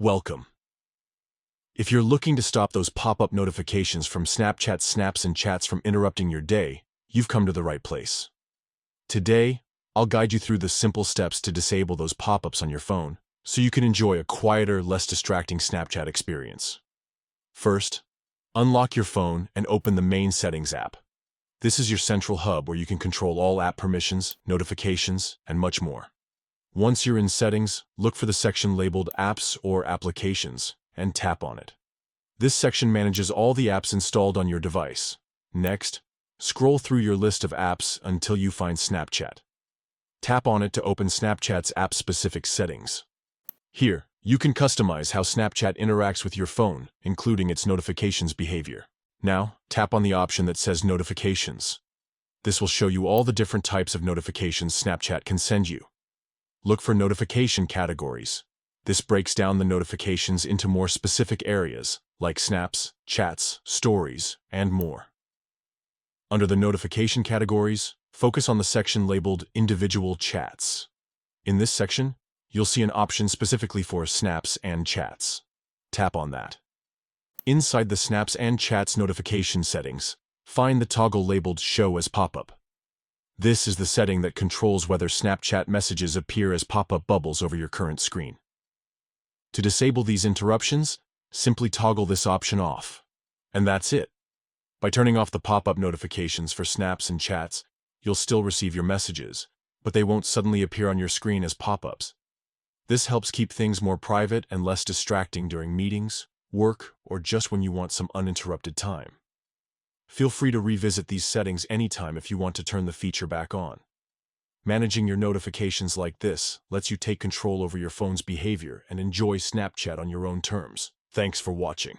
Welcome. If you're looking to stop those pop-up notifications from Snapchat snaps and chats from interrupting your day, you've come to the right place. Today, I'll guide you through the simple steps to disable those pop-ups on your phone so you can enjoy a quieter, less distracting Snapchat experience. First, unlock your phone and open the main Settings app. This is your central hub where you can control all app permissions, notifications, and much more. Once you're in Settings, look for the section labeled Apps or Applications and tap on it. This section manages all the apps installed on your device. Next, scroll through your list of apps until you find Snapchat. Tap on it to open Snapchat's app-specific settings. Here, you can customize how Snapchat interacts with your phone, including its notifications behavior. Now, tap on the option that says Notifications. This will show you all the different types of notifications Snapchat can send you. Look for notification categories. This breaks down the notifications into more specific areas, like snaps, chats, stories, and more. Under the notification categories, focus on the section labeled Individual Chats. In this section, you'll see an option specifically for snaps and chats. Tap on that. Inside the snaps and chats notification settings, find the toggle labeled Show as Pop-up. This is the setting that controls whether Snapchat messages appear as pop-up bubbles over your current screen. To disable these interruptions, simply toggle this option off. And that's it. By turning off the pop-up notifications for snaps and chats, you'll still receive your messages, but they won't suddenly appear on your screen as pop-ups. This helps keep things more private and less distracting during meetings, work, or just when you want some uninterrupted time. Feel free to revisit these settings anytime if you want to turn the feature back on. Managing your notifications like this lets you take control over your phone's behavior and enjoy Snapchat on your own terms. Thanks for watching.